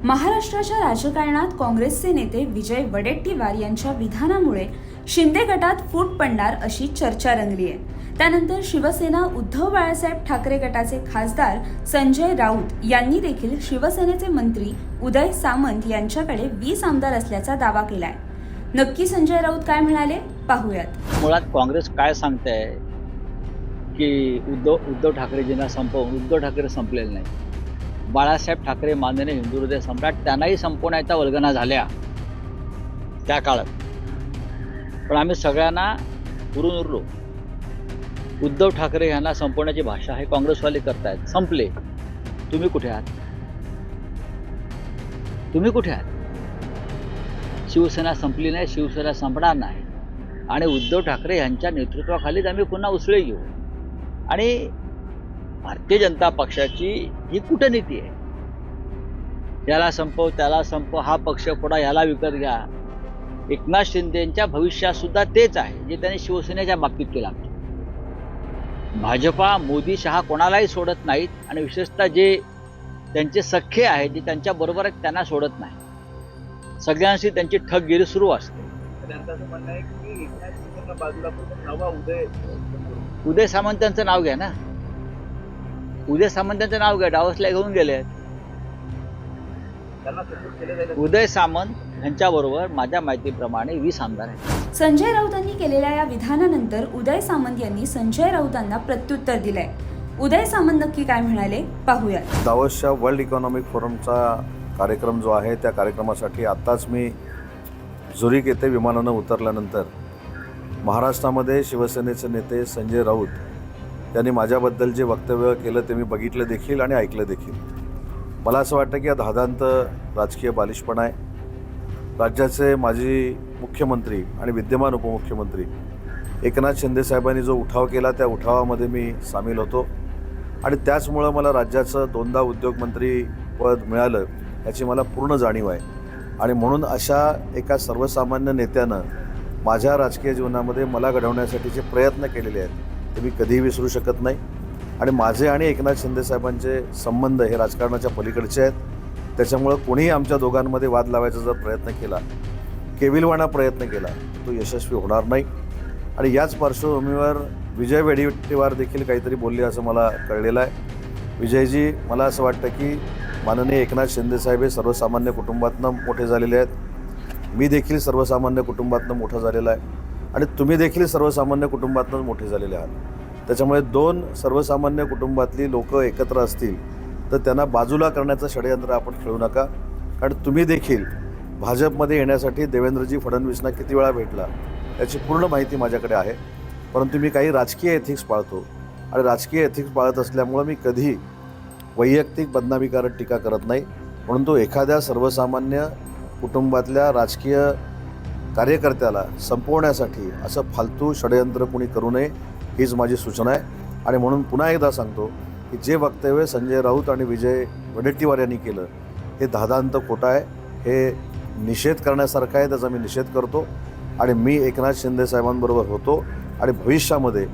महाराष्ट्राच्या राजकारणात काँग्रेसचे नेते विजय वडेट्टीवार यांच्या विधानामुळे शिंदे गटात फूट पडणार अशी चर्चा रंगली आहे। त्यानंतर शिवसेना उद्धव बाळासाहेब ठाकरे गटाचे खासदार संजय राऊत यांनी देखील शिवसेनेचे मंत्री उदय सामंत यांच्याकडे 20 आमदार असल्याचा दावा केलाय। नक्की संजय राऊत काय म्हणाले पाहूयात। मुळात काँग्रेस काय सांगते की उद्धव ठाकरेजींना संपवून उद्धव ठाकरे संपलेले नाही। बाळासाहेब ठाकरे माननीय हिंदू हृदय सम्राट त्यांनाही संपवण्याच्या वल्गना झाल्या त्या काळात, पण आम्ही सगळ्यांना उरून उरलो। उद्धव ठाकरे यांना संपवण्याची भाषा हे काँग्रेसवाले करतायत। संपले, तुम्ही कुठे आहात? तुम्ही कुठे आहात? शिवसेना संपली नाही, शिवसेना संपणार नाही आणि उद्धव ठाकरे यांच्या नेतृत्वाखालीच आम्ही पुन्हा उसळे घेऊ। आणि भारतीय जनता पक्षाची ही कूटनीती आहे, याला संपव त्याला संपव, हा पक्ष फोडा याला विकत घ्या। एकनाथ शिंदेंच्या भविष्यात सुद्धा तेच आहे जे त्यांनी शिवसेनेच्या बाबतीत केलं। भाजपा मोदी शहा कोणालाही सोडत नाहीत आणि विशेषतः जे त्यांचे सख्खे आहेत जे त्यांच्या बरोबर आहेत त्यांना सोडत नाही। सगळ्यांशी त्यांची ठगगिरी सुरू असते। त्यांचं म्हणणं आहे की एकनाथ शिंदेंना बाजूला करून नवा उदय सामंतांचं नाव घ्या ना, उदय सामंतांचं नाव घ्या। डावसला घेऊन गेले उदय सामंत यांच्याबरोबर माझ्या माहितीप्रमाणे 20 आमदार आहेत। संजय राऊतांनी केलेल्या या विधानानंतर उदय सामंत यांनी संजय राऊतांना प्रत्युत्तर दिलंय। उदय सामंत नक्की काय म्हणाले पाहूयात। दावोसच्या वर्ल्ड इकॉनॉमिक फोरमचा कार्यक्रम जो आहे त्या कार्यक्रमासाठी आत्ताच मी झुरिक येथे विमानानं उतरल्यानंतर महाराष्ट्रामध्ये शिवसेनेचे नेते संजय राऊत यांनी माझ्याबद्दल जे वक्तव्य केलं ते मी बघितलं देखील आणि ऐकलं देखील। मला असं वाटतं की हा धादांत राजकीय बालिशपणा आहे। राज्याचे माजी मुख्यमंत्री आणि विद्यमान उपमुख्यमंत्री एकनाथ शिंदे साहेबांनी जो उठाव केला त्या उठावामध्ये मी सामील होतो आणि त्याचमुळं मला राज्याचं 2दा उद्योगमंत्री पद मिळालं याची मला पूर्ण जाणीव आहे। आणि म्हणून अशा एका सर्वसामान्य नेत्यानं माझ्या राजकीय जीवनामध्ये मला घडवण्यासाठीचे प्रयत्न केलेले आहेत ते मी कधीही विसरू शकत नाही। आणि माझे आणि एकनाथ शिंदे साहेबांचे संबंध हे राजकारणाच्या पलीकडचे आहेत, त्याच्यामुळं कोणीही आमच्या दोघांमध्ये वाद लावायचा जर प्रयत्न केला, केविलवाणा प्रयत्न केला, तो यशस्वी होणार नाही। आणि याच पार्श्वभूमीवर विजय वडेट्टीवार देखील काहीतरी बोलले असं मला कळलेलं आहे। विजयजी, मला असं वाटतं की माननीय एकनाथ शिंदे साहेब हे सर्वसामान्य कुटुंबातनं मोठे झालेले आहेत। मी देखील सर्वसामान्य कुटुंबातनं मोठा झालेला आहे आणि तुम्ही देखील सर्वसामान्य कुटुंबातनंच मोठे झालेले आहात। त्याच्यामुळे 2 सर्वसामान्य कुटुंबातली लोक एकत्र असतील तर त्यांना बाजूला करण्याचं षडयंत्र आपण खेळू नका। कारण तुम्ही देखील भाजपमध्ये येण्यासाठी देवेंद्रजी फडणवीसना किती वेळा भेटला याची पूर्ण माहिती माझ्याकडे आहे। परंतु मी काही राजकीय एथिक्स पाळतो आणि राजकीय एथिक्स पाळत असल्यामुळं मी कधी वैयक्तिक बदनामी करत टीका करत नाही। म्हणून तो एखाद्या सर्वसामान्य कुटुंबातल्या राजकीय कार्यकर्त्याला संपवण्यासाठी असं फालतू षडयंत्र कोणी करू नये हीच माझी सूचना आहे। आणि म्हणून पुन्हा एकदा सांगतो की जे वक्तव्य संजय राऊत आणि विजय वडेट्टीवार यांनी केलं हे धादांत खोटं आहे, हे निषेध करण्यासारखं आहे, त्याचा मी निषेध करतो। आणि मी एकनाथ शिंदे साहेबांबरोबर होतो आणि भविष्यामध्ये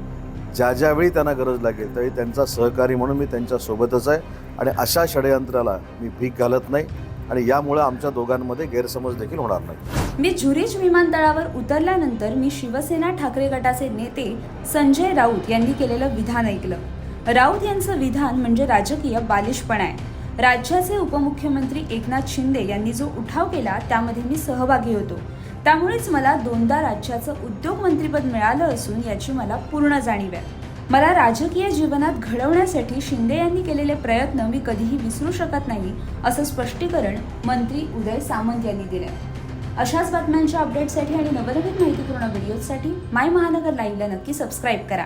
ज्यावेळी त्यांना गरज लागेल त्यावेळी त्यांचा सहकारी म्हणून मी त्यांच्यासोबतच आहे आणि अशा षडयंत्राला मी भीक घालत नाही आणि यामुळे आमच्या दोघांमध्ये गैरसमज देखील होणार नाही। मी झुरिच विमानतळावर उतरल्यानंतर मी शिवसेना ठाकरे गटाचे नेते संजय राऊत यांनी केलेलं विधान ऐकलं। राऊत यांचं विधान म्हणजे राजकीय बालिशपणा आहे। राज्याचे उपमुख्यमंत्री एकनाथ शिंदे यांनी जो उठाव केला त्यामध्ये मी सहभागी होतो, त्यामुळेच मला 2दा राज्याचं उद्योगमंत्रीपद मिळालं असून याची मला पूर्ण जाणीव आहे। मला राजकीय जीवनात घडवण्यासाठी शिंदे यांनी केलेले प्रयत्न मी कधीही विसरू शकत नाही असं स्पष्टीकरण मंत्री उदय सामंत यांनी दिले। अशाच बातम्यांच्या अपडेटसाठी आणि नवनवीन माहितीपूर्ण व्हिडिओसाठी माय महानगर लाईव्हला नक्की सबस्क्राईब करा।